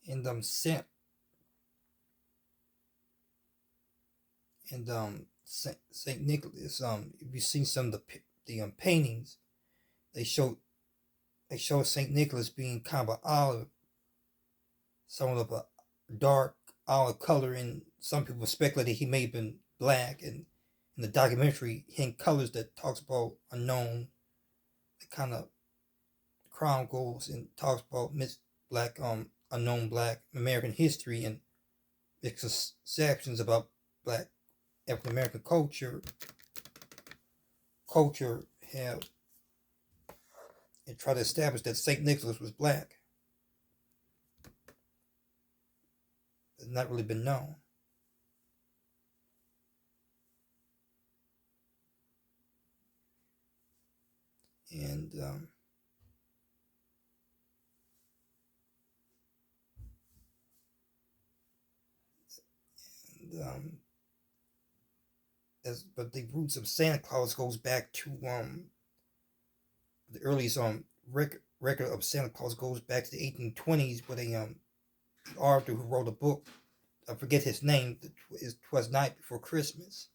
and Saint Saint Nicholas. If you see some of the paintings, they show they show Saint Nicholas being kind of an olive, somewhat of a dark olive color, and some people speculated he may have been black. And in the documentary, Hidden Colors, that talks about unknown, it kind of chronicles and talks about black unknown black American history and misconceptions about black African American culture have and try to establish that Saint Nicholas was black. It's not really been known. And but the roots of Santa Claus goes back to the earliest record of Santa Claus goes back to the 1820s with a author who wrote a book. I forget his name. It was Night Before Christmas,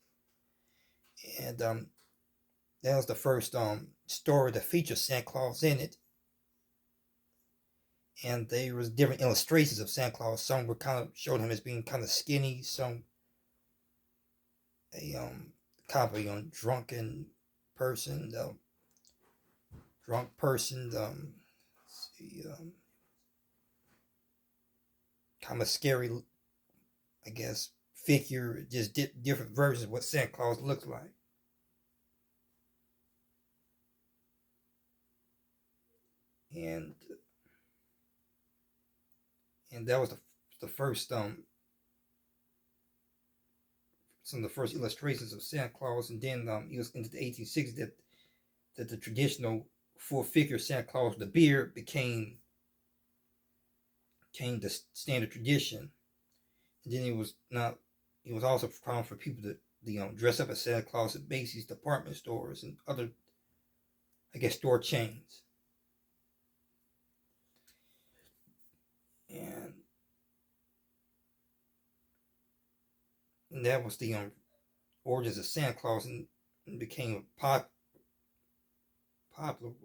and that was the first story that featured Santa Claus in it. And there was different illustrations of Santa Claus. Some were kind of showed him as being kind of skinny. Some a kind of a drunken person, drunk person. See, kind of scary, I guess, figure. Just different versions of what Santa Claus looks like. And that was the first some of the first illustrations of Santa Claus, and then it was into the 1860s that the traditional full figure Santa Claus with the beard became the standard tradition. And then it was also common for people to dress up as Santa Claus at Macy's department stores and other, I guess, store chains. And that was the origins of Santa Claus, and became popular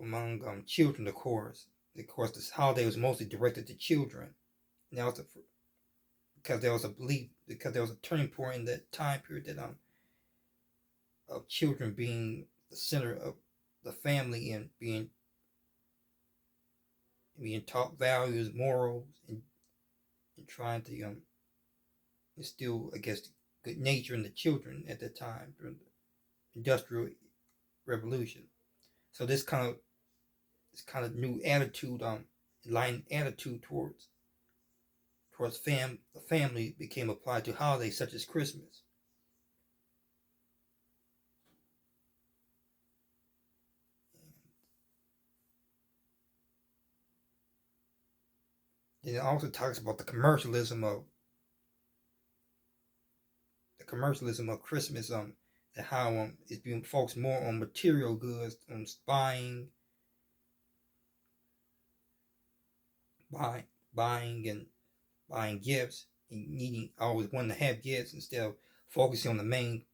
among children. Of course, this holiday was mostly directed to children. Now, because there was a belief, because there was a turning point in that time period that of children being the center of the family and being taught values, morals, and trying to instill, I guess, good nature in the children at that time during the Industrial Revolution. So this kind of new attitude, enlightened attitude towards the family became applied to holidays such as Christmas. Then it also talks about the commercialism of Christmas, and how it's being focused more on material goods, on buying, and buying gifts, and needing always wanting to have gifts instead of focusing on the main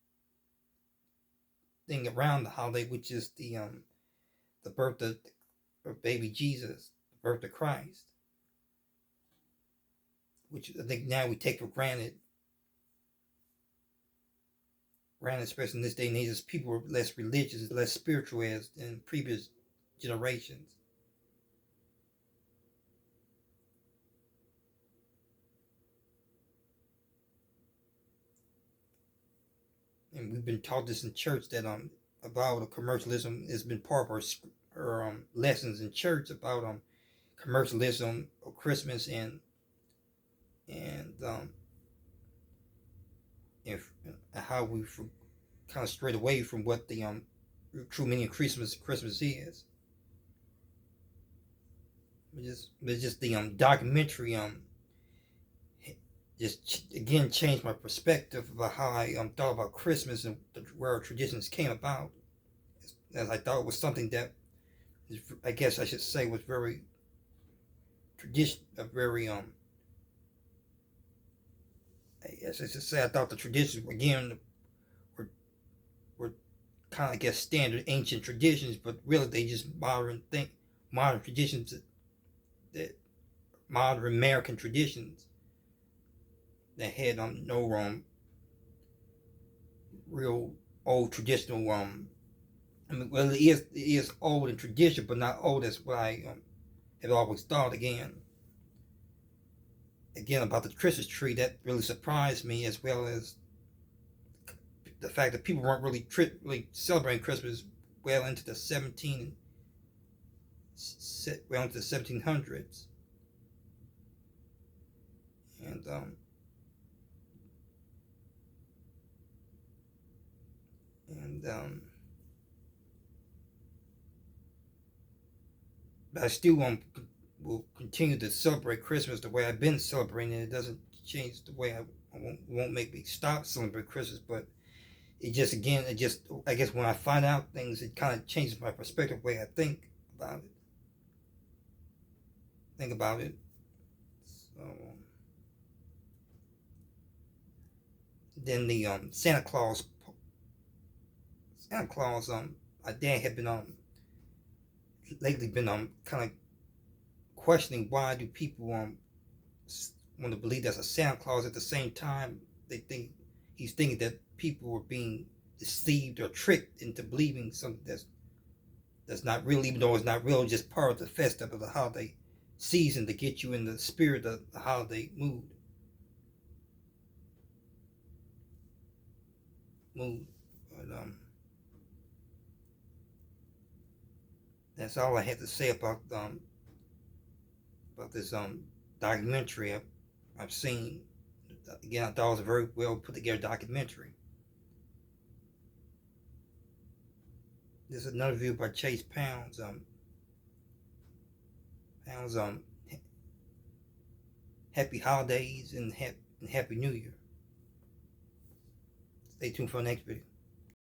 thing around the holiday, which is the birth of baby Jesus, the birth of Christ, which I think now we take for granted. Especially in this day and age, as people are less religious, less spiritual as in previous generations. And we've been taught this in church that about commercialism has been part of our lessons in church about commercialism of Christmas, and if how we kind of strayed away from what the true meaning of Christmas is. But just the documentary just again changed my perspective about how I thought about Christmas and where our traditions came about. As I thought it was something that I guess I should say was very tradition, very as I say, I thought the traditions again were kind of, I guess, standard ancient traditions, but really they just modern traditions that modern American traditions that had no real old traditional I mean, well, it is old in tradition, but not old as what I had always thought. Again about the Christmas tree, that really surprised me, as well as the fact that people weren't really celebrating Christmas well into the 1700s, and and but I still will continue to celebrate Christmas the way I've been celebrating it. It doesn't change the way won't make me stop celebrating Christmas, but it just I guess when I find out things, it kind of changes my perspective, the way I about it. Think about it. So then the Santa Claus my dad had been lately been kind of questioning, why do people want to believe there's a Santa Claus, at the same time they think he's thinking that people were being deceived or tricked into believing something that's not real, even though it's not real, just part of the festive of the holiday season to get you in the spirit of the holiday mood. But that's all I had to say about this documentary I've seen. Again, I thought it was a very well put together documentary. This is another view by Chase Pounds. Pounds happy holidays and happy New Year. Stay tuned for the next video.